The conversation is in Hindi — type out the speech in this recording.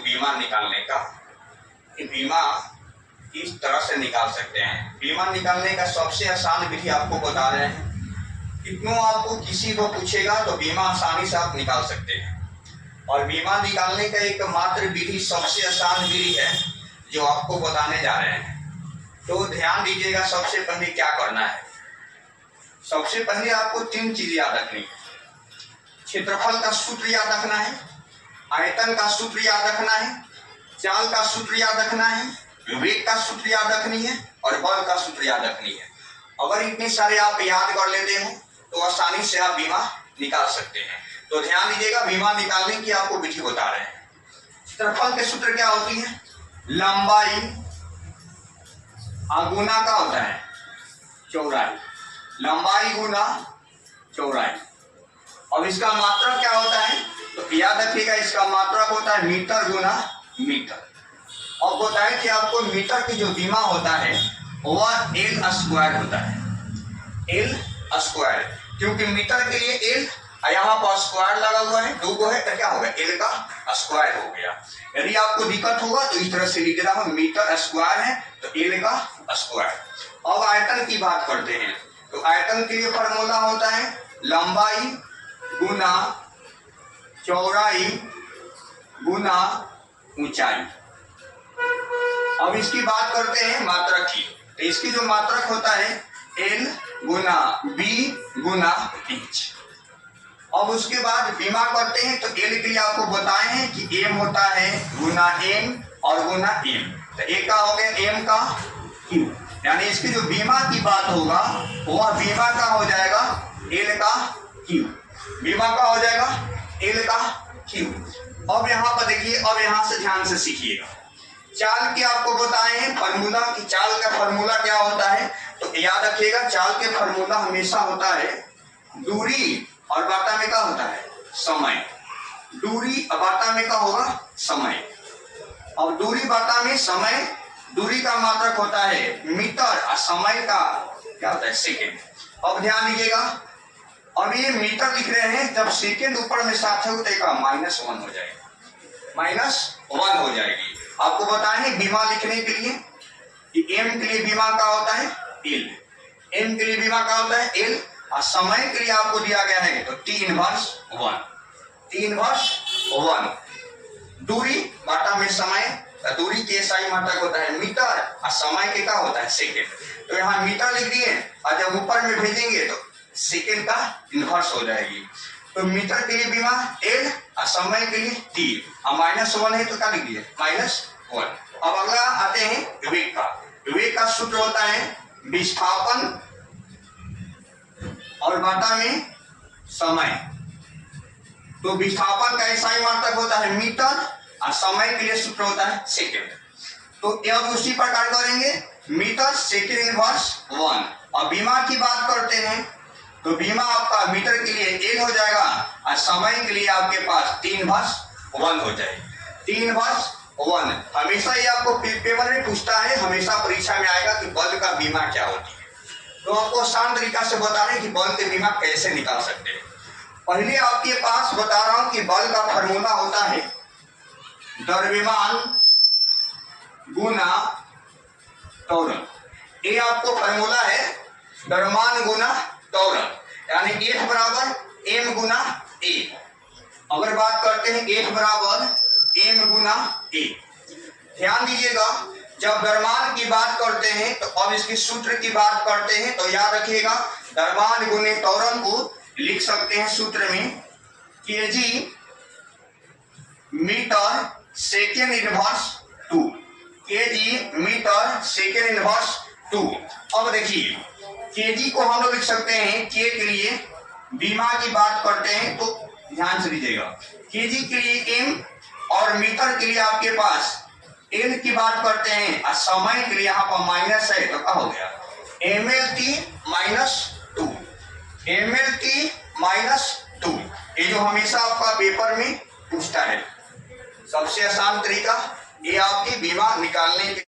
बीमा निकालने का कि बीमा किस तरह से निकाल सकते हैं। बीमा निकालने का सबसे आसान विधि आपको बता रहे हैं। कितनों आपको किसी को पूछेगा तो बीमा आसानी से आप निकाल सकते हैं। और बीमा निकालने का एक मात्र विधि सबसे आसान विधि है जो आपको बताने जा रहे हैं। तो ध्यान दीजिएगा, सबसे पहले क्या करना है। सबसे पहले आपको 3 चीज याद रखनी है। क्षेत्रफल का सूत्र याद रखना है, आयतन का सूत्र याद रखना है, चाल का सूत्र याद रखना है, वेग का सूत्र याद रखनी है और बल का सूत्र याद रखनी है। अगर इतने सारे आप याद कर लेते हो तो आसानी से आप बीमा निकाल सकते हैं। तो ध्यान दीजिएगा, बीमा निकालने की आपको विधि बता रहे हैं। क्षेत्रफल के सूत्र क्या होती है? लंबाई गुना का होता है चौड़ाई, लंबाई गुना चौड़ाई। अब इसका मात्रक क्या होता है? तो याद रखिएगा, इसका मात्रक होता है मीटर गुना मीटर। अब बताएं कि आपको मीटर की जो बीमा होता है वह एल स्क्वायर होता है, एल स्क्वायर। क्योंकि मीटर के लिए एल, यहाँ पर स्क्वायर लगा हुआ है, 2 को है तो क्या होगा? एल का स्क्वायर हो गया। यदि आपको दिक्कत होगा तो इस तरह से लिख रहा हूं, मीटर स्क्वायर है तो एल का स्क्वायर। अब आयतन की बात करते हैं तो आयतन के लिए फॉर्मूला होता है लंबाई गुना चौड़ाई गुना ऊंचाई। अब इसकी बात करते हैं मात्रक की। तो इसकी जो मात्रक होता है एल गुना बी गुना इंच। अब उसके बाद बीमा करते हैं तो एल के लिए आपको बताए हैं कि एम होता है गुना एम और गुना एम। तो एक का हो गया एम का क्यू, यानी इसकी जो बीमा की बात होगा वह बीमा का हो जाएगा एल का क्यू, बीमा का हो जाएगा एल का क्यू। अब यहाँ पर देखिए, अब यहाँ से ध्यान से सीखिएगा। चाल के आपको बताए हैं फॉर्मूला की, चाल का फॉर्मूला क्या होता है? तो याद रखिएगा, चाल के फॉर्मूला हमेशा होता है दूरी और बाटा में क्या होता है? समय। दूरी और बाटा में क्या होगा? समय। और दूरी बाटा में समय, दूरी का मात्रक होता है मीटर और समय का क्या होता है? सेकेंड। अब ध्यान दीजिएगा, अब ये मीटर लिख रहे हैं, जब सेकेंड ऊपर में साथ है तो -1 हो जाएगा, -1 हो जाएगी। आपको बताए बीमा लिखने के लिए कि एम के लिए बीमा का होता है एल, एम के लिए बीमा का होता है एल, और समय के लिए आपको दिया गया है तो T−1, T−1। दूरी बाटा में समय, दूरी के SI मात्रक होता है मीटर और समय के क्या होता है? सेकेंड। तो यहाँ मीटर लिख दिए और जब ऊपर में भेजेंगे तो सेकेंड का इनवर्स हो जाएगी। तो मीटर के लिए बीमा एल और समय के लिए T, और -1 है तो क्या लिख दिए? -1। अब अगला आते हैं वेग का। वेग का सूत्र होता है विस्थापन और बाटा में समय। तो विस्थापन का SI मात्रक होता है मीटर और समय के लिए सूत्र होता है सेकेंड। तो अब उसी प्रकार करेंगे, मीटर सेकेंड इनवर्स 1। और बीमा की बात करते हैं तो बीमा आपका मीटर के लिए एल हो जाएगा और समय के लिए आपके पास T−1 हो जाएगा, T−1। हमेशा ये आपको पेपर में पूछता है, हमेशा परीक्षा में आएगा कि बल का बीमा क्या होती है। तो आपको आसान तरीका से बता रहे हैं कि बल के बीमा कैसे निकाल सकते हैं। पहले आपके पास बता रहा हूं कि बल का फॉर्मूला होता है द्रव्यमान गुना त्वरण। ये आपको फॉर्मूला है द्रव्यमान गुना त्वरण, यानी F बराबर m गुना a। अगर बात करते हैं F बराबर m गुना a, ध्यान दीजिएगा, जब द्रव्यमान की बात करते हैं तो अब इसके सूत्र की बात करते हैं तो याद रखिएगा, द्रव्यमान गुने त्वरण को लिख सकते हैं सूत्र में kg metre second inverse 2, kg metre second inverse 2। अब देखिए, kg को हम लोग लिख सकते हैं k के लिए, बीमा की बात करते हैं तो ध्यान से लीजिएगा, kg के लिए m और मीटर के लिए आपके पास एल की बात करते हैं और समय के लिए यहाँ पर माइनस है तो क्या हो गया? mLt-2, mLt-2। ये जो हमेशा आपका पेपर में पूछता है, सबसे आसान तरीका ये आपकी बीमा निकालने के